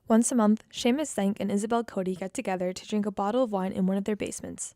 Once a month, Seamus Zank and Isabel Cody get together to drink a bottle of wine in one of their basements.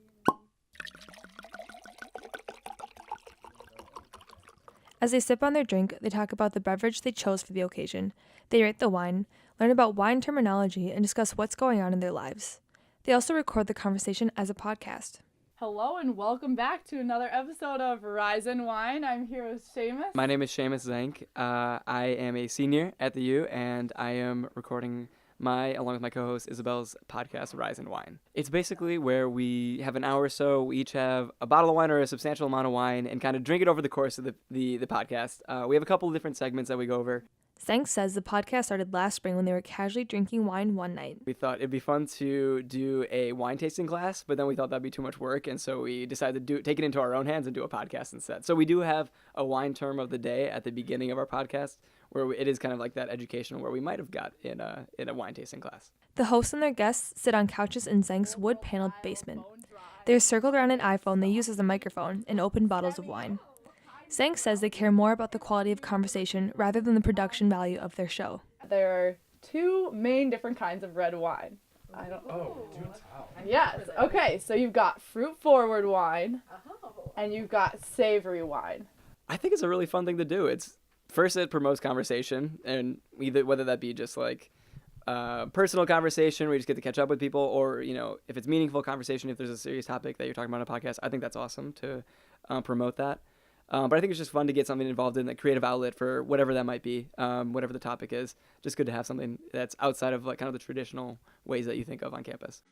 As they sip on their drink, they talk about the beverage they chose for the occasion. They rate the wine, learn about wine terminology, and discuss what's going on in their lives. They also record the conversation as a podcast. Hello and welcome back to another episode of Rise and Wine. I'm here with Seamus. My name is Seamus Zank. I am a senior at the U, and I am recording along with my co-host Isabel's podcast, Rise and Wine. It's basically where we have an hour or so. We each have a bottle of wine or a substantial amount of wine and kind of drink it over the course of the podcast. We have a couple of different segments that we go over. Zank says the podcast started last spring when they were casually drinking wine one night. We thought it'd be fun to do a wine tasting class, but then we thought that'd be too much work, and so we decided to take it into our own hands and do a podcast instead. So we do have a wine term of the day at the beginning of our podcast, where it is kind of like that educational where we might have got in a wine tasting class. The hosts and their guests sit on couches in Zank's wood-paneled basement. They're circled around an iPhone they use as a microphone and open bottles of wine. Zank says they care more about the quality of conversation rather than the production value of their show. There are two main different kinds of red wine. Yes. Okay, so you've got fruit-forward wine, and you've got savory wine. I think it's a really fun thing to do. First, it promotes conversation, and whether that be just like personal conversation where you just get to catch up with people, or if it's meaningful conversation, if there's a serious topic that you're talking about on a podcast, I think that's awesome to promote that. But I think it's just fun to get something involved in a creative outlet for whatever that might be, whatever the topic is. Just good to have something that's outside of like kind of the traditional ways that you think of on campus.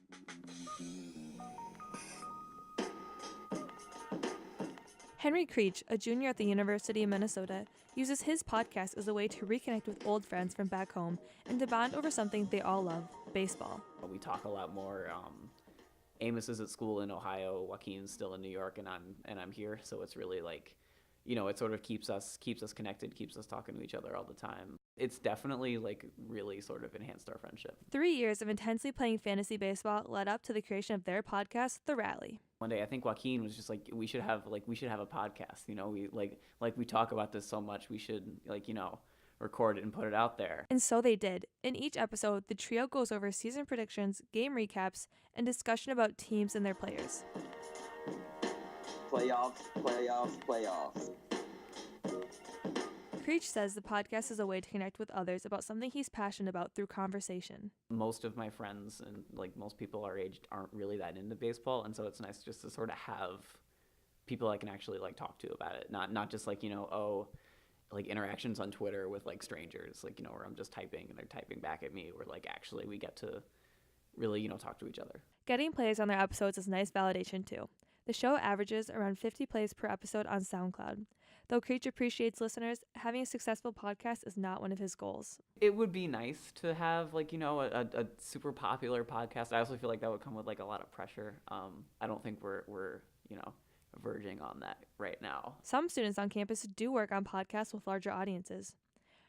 Henry Creech, a junior at the University of Minnesota, uses his podcast as a way to reconnect with old friends from back home and to bond over something they all love, baseball. We talk a lot more. Amos is at school in Ohio, Joaquin's still in New York, and I'm here, so it's really like, it sort of keeps us connected, keeps us talking to each other all the time. It's definitely like really sort of enhanced our friendship. 3 years of intensely playing fantasy baseball led up to the creation of their podcast, The Rally. One day I think Joaquin was just like, we should have a podcast, we we talk about this so much, we should record it and put it out there. And so they did. In each episode, the trio goes over season predictions, game recaps, and discussion about teams and their players. Playoffs. Creech says the podcast is a way to connect with others about something he's passionate about through conversation. Most of my friends and most people our age aren't really that into baseball, and so it's nice just to sort of have people I can actually talk to about it. Not just interactions on Twitter with strangers, where I'm just typing and they're typing back at me, where actually we get to really, talk to each other. Getting plays on their episodes is nice validation too. The show averages around 50 plays per episode on SoundCloud. Though Creech appreciates listeners, having a successful podcast is not one of his goals. It would be nice to have a super popular podcast. I also feel like that would come with a lot of pressure. I don't think we're verging on that right now. Some students on campus do work on podcasts with larger audiences.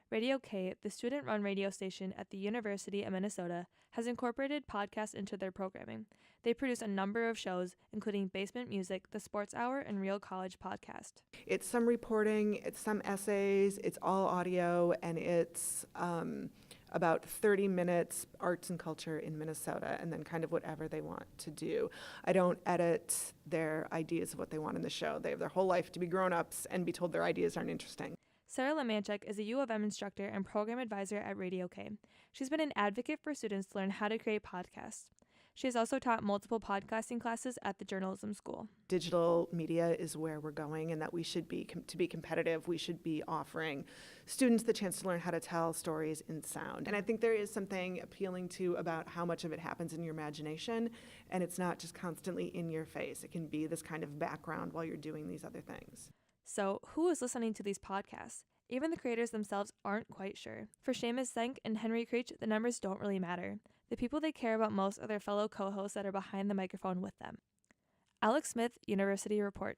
Radio K, the student-run radio station at the University of Minnesota, has incorporated podcasts into their programming. They produce a number of shows, including Basement Music, The Sports Hour, and Real College Podcast. It's some reporting, it's some essays, it's all audio, and it's about 30 minutes arts and culture in Minnesota, and then kind of whatever they want to do. I don't edit their ideas of what they want in the show. They have their whole life to be grown-ups and be told their ideas aren't interesting. Sarah Lemanchuk is a U of M instructor and program advisor at Radio K. She's been an advocate for students to learn how to create podcasts. She has also taught multiple podcasting classes at the journalism school. Digital media is where we're going, and that we should be, to be competitive, we should be offering students the chance to learn how to tell stories in sound. And I think there is something appealing to about how much of it happens in your imagination, and it's not just constantly in your face. It can be this kind of background while you're doing these other things. So, who is listening to these podcasts? Even the creators themselves aren't quite sure. For Seamus Zank and Henry Creech, the numbers don't really matter. The people they care about most are their fellow co-hosts that are behind the microphone with them. Alex Smith, University Report.